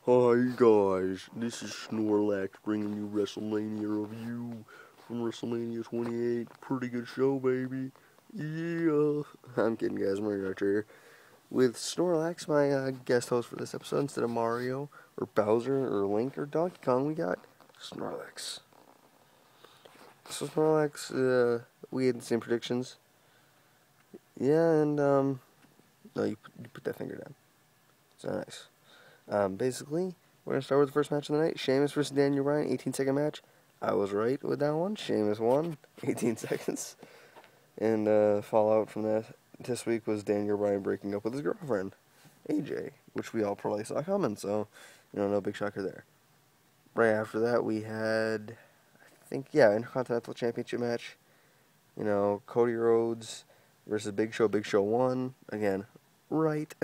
Hi guys, this is Snorlax bringing you Wrestlemania review from Wrestlemania 28. Pretty good show, baby. Yeah. I'm kidding, guys. Mario Archer here with Snorlax, my guest host for this episode. Instead of Mario or Bowser or Link or Donkey Kong, we got Snorlax. So Snorlax, we had the same predictions. Yeah, and no, you put that finger down. It's not nice. Basically, we're going to start with the first match of the night. Sheamus versus Daniel Bryan, 18-second match. I was right with that one. Sheamus won, 18 seconds. And fallout from that this week was Daniel Bryan breaking up with his girlfriend, AJ, which we all probably saw coming, so, no big shocker there. Right after that, we had, Intercontinental Championship match. Cody Rhodes versus Big Show. Big Show won. Again, right.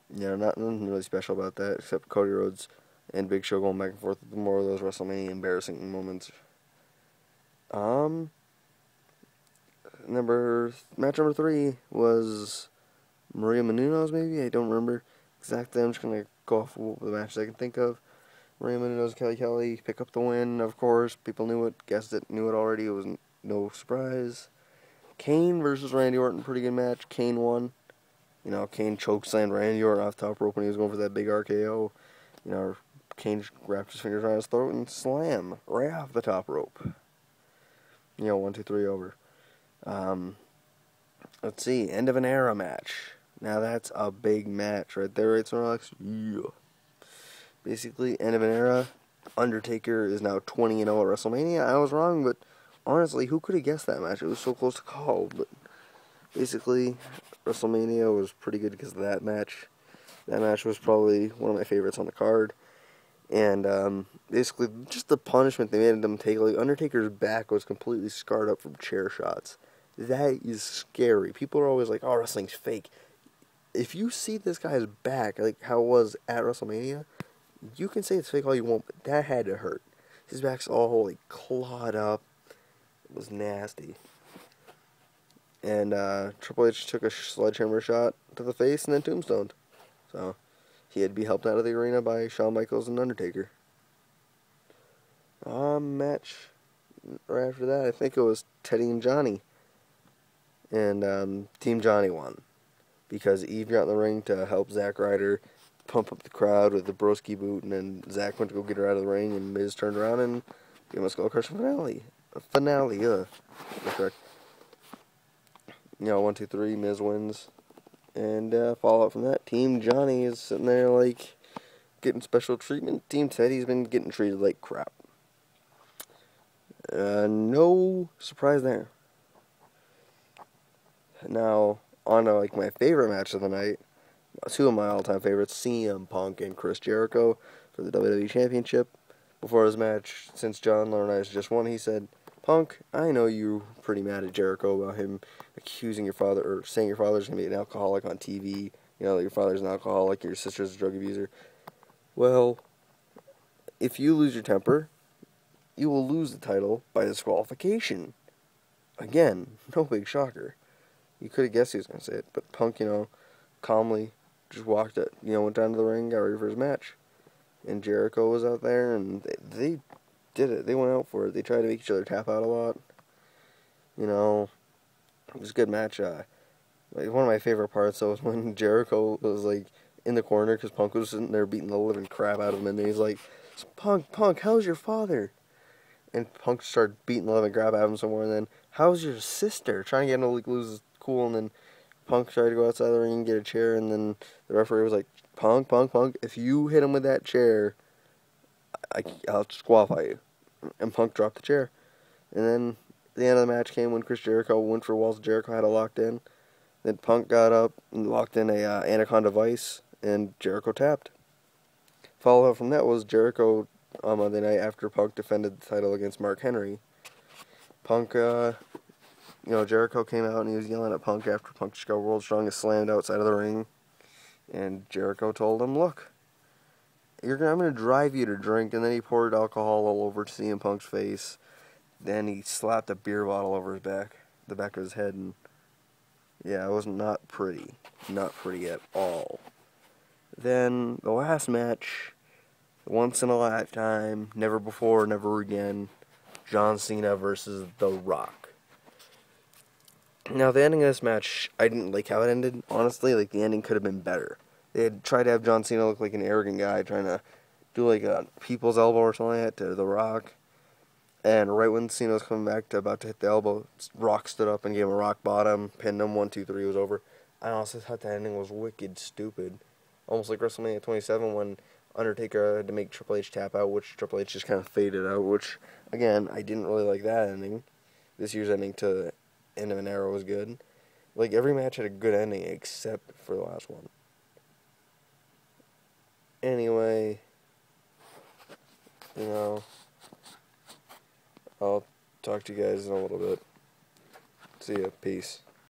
Nothing really special about that, except Cody Rhodes and Big Show going back and forth with more of those WrestleMania embarrassing moments. Match number 3 was Maria Menounos, maybe? I don't remember exactly. I'm just going to go off of the matches I can think of. Maria Menounos, Kelly pick up the win, of course. People knew it, guessed it, knew it already. It was no surprise. Kane versus Randy Orton, pretty good match. Kane won. Kane chokeslammed Randy Orton off top rope when he was going for that big RKO. Kane wrapped his fingers around his throat and slam right off the top rope. 1, 2, 3 over. Let's see, end of an era match. Now that's a big match right there, right, Snorlax? Yeah. Basically, end of an era. Undertaker is now 20-0 at WrestleMania. I was wrong, but honestly, who could have guessed that match? It was so close to call, but basically, WrestleMania was pretty good because of that match. That match was probably one of my favorites on the card. And basically, just the punishment they made them take. Like, Undertaker's back was completely scarred up from chair shots. That is scary. People are always like, oh, wrestling's fake. If you see this guy's back, like how it was at WrestleMania, you can say it's fake all you want, but that had to hurt. His back's all like clawed up. It was nasty. And Triple H took a sledgehammer shot to the face and then tombstoned. So he had to be helped out of the arena by Shawn Michaels and Undertaker. Match right after that, I think it was Teddy and Johnny. And Team Johnny won. Because Eve got in the ring to help Zack Ryder pump up the crowd with the broski boot, and then Zack went to go get her out of the ring, and Miz turned around and gave him a skull crushing finale. That's correct. 1, 2, 3, Miz wins. And fallout from that, Team Johnny is sitting there, like, getting special treatment. Team Teddy's been getting treated like crap. No surprise there. Now, on to, like, my favorite match of the night. 2 of my all-time favorites, CM Punk and Chris Jericho for the WWE Championship. Before his match, since John Laurinaitis just won, he said, Punk, I know you're pretty mad at Jericho about him accusing your father, or saying your father's going to be an alcoholic on TV. That your father's an alcoholic, your sister's a drug abuser. Well, if you lose your temper, you will lose the title by disqualification. Again, no big shocker. You could have guessed he was going to say it, but Punk, calmly just went down to the ring, got ready for his match. And Jericho was out there, and they did it. They went out for it. They tried to make each other tap out a lot. It was a good match. One of my favorite parts, though, was when Jericho was, like, in the corner, because Punk was sitting there beating the living crap out of him, and then he's like, Punk, how's your father? And Punk started beating the living crap out of him some more, and then, how's your sister? Trying to get him to, like, lose his cool, and then Punk tried to go outside the ring and get a chair, and then the referee was like, Punk, if you hit him with that chair, I'll disqualify you. And Punk dropped the chair. And then the end of the match came when Chris Jericho went for Walls. Jericho had it locked in. Then Punk got up and locked in a Anaconda Vice, and Jericho tapped. Follow-up from that was Jericho on Monday night after Punk defended the title against Mark Henry. Punk, Jericho came out and he was yelling at Punk after Punk just got World's Strongest slammed outside of the ring. And Jericho told him, look, I'm going to drive you to drink. And then he poured alcohol all over CM Punk's face. Then he slapped a beer bottle over the back of his head. And yeah, it was not pretty. Not pretty at all. Then the last match, once in a lifetime, never before, never again, John Cena versus The Rock. Now, the ending of this match, I didn't like how it ended. Honestly, like, the ending could have been better. They had tried to have John Cena look like an arrogant guy, trying to do like a people's elbow or something like that to The Rock. And right when Cena was coming back to about to hit the elbow, Rock stood up and gave him a rock bottom, pinned him, 1, 2, 3, was over. I honestly thought that ending was wicked stupid. Almost like WrestleMania 27 when Undertaker had to make Triple H tap out, which Triple H just kind of faded out, which, again, I didn't really like that ending. This year's ending to End of an Era was good. Like, every match had a good ending except for the last one. Anyway, I'll talk to you guys in a little bit. See ya. Peace.